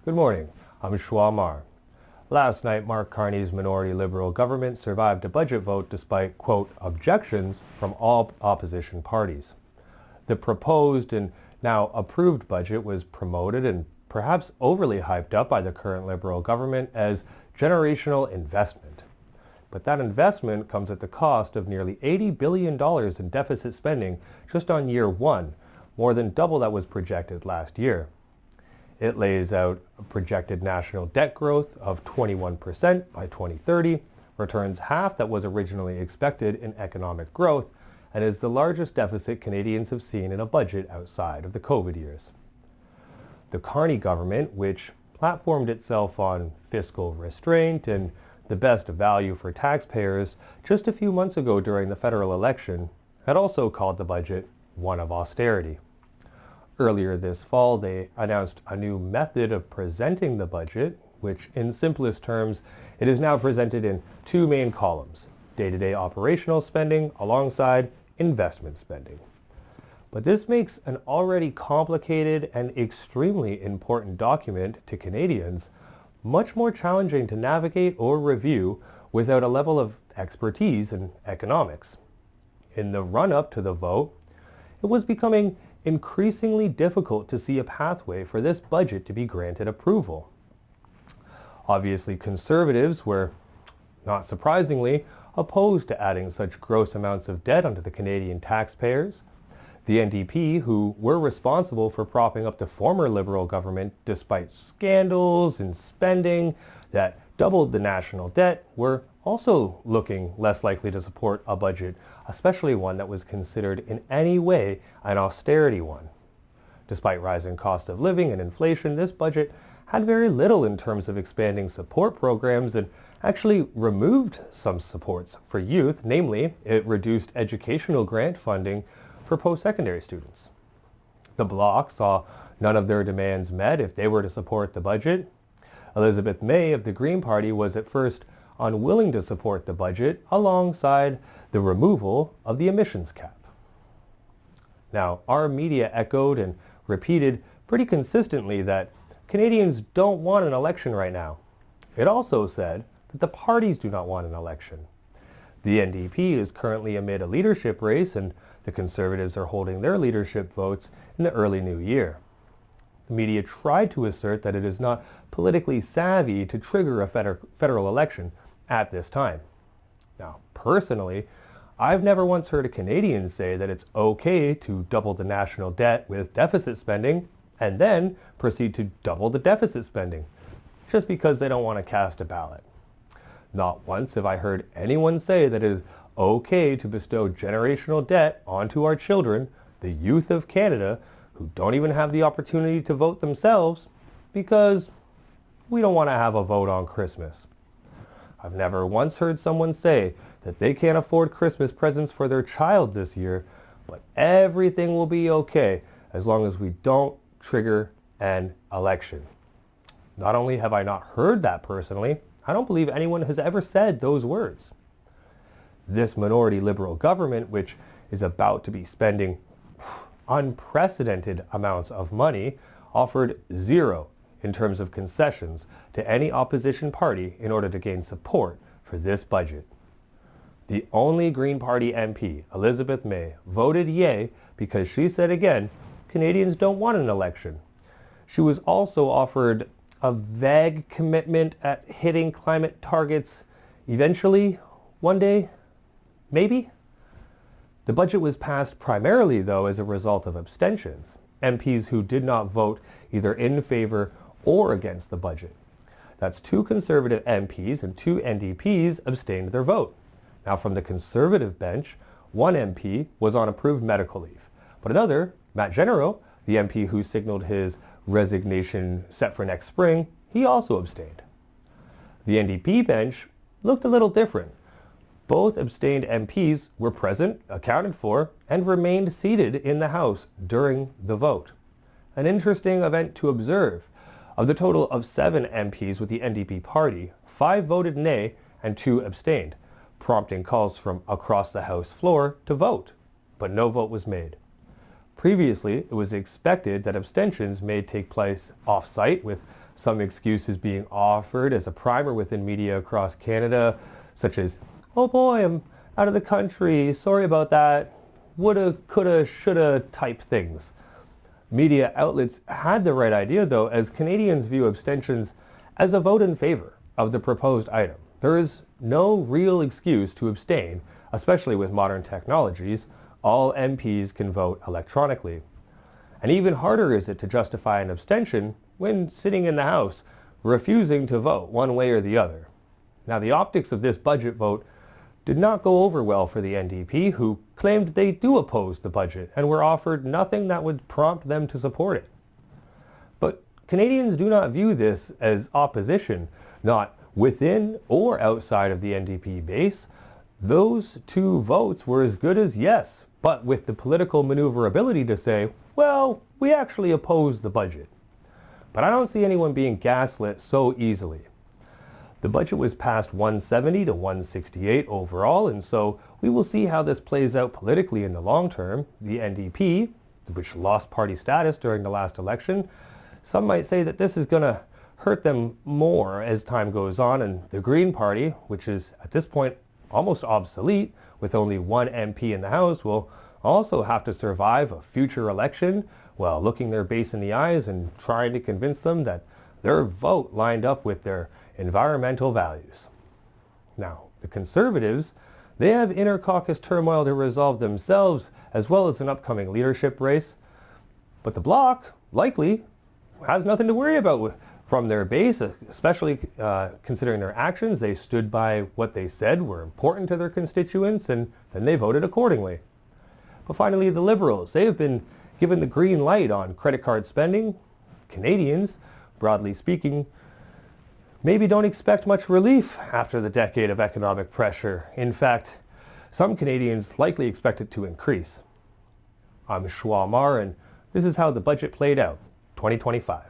Good morning. I'm Shua Mar. Last night, Mark Carney's minority Liberal government survived a budget vote despite, quote, objections from all opposition parties. The proposed and now approved budget was promoted and perhaps overly hyped up by the current Liberal government as generational investment. But that investment comes at the cost of nearly $80 billion in deficit spending just on year one, more than double that was projected last year. It lays out a projected national debt growth of 21% by 2030, returns half that was originally expected in economic growth, and is the largest deficit Canadians have seen in a budget outside of the COVID years. The Carney government, which platformed itself on fiscal restraint and the best value for taxpayers just a few months ago during the federal election, had also called the budget one of austerity. Earlier this fall, they announced a new method of presenting the budget, which in simplest terms, it is now presented in two main columns, day-to-day operational spending alongside investment spending. But this makes an already complicated and extremely important document to Canadians much more challenging to navigate or review without a level of expertise in economics. In the run-up to the vote, it was becoming increasingly difficult to see a pathway for this budget to be granted approval. Obviously, Conservatives were, not surprisingly, opposed to adding such gross amounts of debt onto the Canadian taxpayers. The NDP, who were responsible for propping up the former Liberal government despite scandals and spending that doubled the national debt, were also looking less likely to support a budget, especially one that was considered in any way an austerity one. Despite rising cost of living and inflation, this budget had very little in terms of expanding support programs and actually removed some supports for youth, namely, it reduced educational grant funding for post-secondary students. The Bloc saw none of their demands met if they were to support the budget. Elizabeth May of the Green Party was at first unwilling to support the budget alongside the removal of the emissions cap. Now, our media echoed and repeated pretty consistently that Canadians don't want an election right now. It also said that the parties do not want an election. The NDP is currently amid a leadership race, and the Conservatives are holding their leadership votes in the early new year. The media tried to assert that it is not politically savvy to trigger a federal election at this time. Now, personally, I've never once heard a Canadian say that it's okay to double the national debt with deficit spending and then proceed to double the deficit spending just because they don't want to cast a ballot. Not once have I heard anyone say that it is okay to bestow generational debt onto our children, the youth of Canada, who don't even have the opportunity to vote themselves because we don't want to have a vote on Christmas. I've never once heard someone say that they can't afford Christmas presents for their child this year, but everything will be okay as long as we don't trigger an election. Not only have I not heard that personally, I don't believe anyone has ever said those words. This minority Liberal government, which is about to be spending unprecedented amounts of money, offered zero in terms of concessions to any opposition party in order to gain support for this budget. The only Green Party MP, Elizabeth May, voted yay because she said again, Canadians don't want an election. She was also offered a vague commitment at hitting climate targets eventually, one day, maybe? The budget was passed primarily, though, as a result of abstentions, MPs who did not vote either in favor or against the budget. That's 2 Conservative MPs and 2 NDPs abstained their vote. Now, from the Conservative bench, 1 MP was on approved medical leave, but another, Matt Genero, the MP who signaled his resignation set for next spring, he also abstained. The NDP bench looked a little different. Both abstained MPs were present, accounted for, and remained seated in the House during the vote. An interesting event to observe. Of the total of 7 MPs with the NDP party, 5 voted nay and 2 abstained, prompting calls from across the House floor to vote, but no vote was made. Previously, it was expected that abstentions may take place off-site with Some excuse is being offered as a primer within media across Canada, such as, "Oh boy, I'm out of the country, sorry about that," woulda, coulda, shoulda type things. Media outlets had the right idea though, as Canadians view abstentions as a vote in favor of the proposed item. There is no real excuse to abstain, especially with modern technologies. All MPs can vote electronically. And even harder is it to justify an abstention when sitting in the House, refusing to vote one way or the other. Now, the optics of this budget vote did not go over well for the NDP, who claimed they do oppose the budget and were offered nothing that would prompt them to support it. But Canadians do not view this as opposition, not within or outside of the NDP base. Those two votes were as good as yes, but with the political maneuverability to say, well, we actually oppose the budget. But I don't see anyone being gaslit so easily. The budget was passed 170 to 168 overall, and so we will see how this plays out politically in the long term. The NDP, which lost party status during the last election, some might say that this is going to hurt them more as time goes on, and the Green Party, which is at this point almost obsolete with only one MP in the House, will also have to survive a future election while looking their base in the eyes and trying to convince them that their vote lined up with their environmental values. Now, the Conservatives, they have inner caucus turmoil to resolve themselves, as well as an upcoming leadership race. But the Bloc likely has nothing to worry about from their base, especially considering their actions. They stood by what they said were important to their constituents, and then they voted accordingly. But finally, the Liberals, they have been given the green light on credit card spending. Canadians, broadly speaking, maybe don't expect much relief after the decade of economic pressure. In fact, some Canadians likely expect it to increase. I'm Schwamar, and this is how the budget played out, 2025.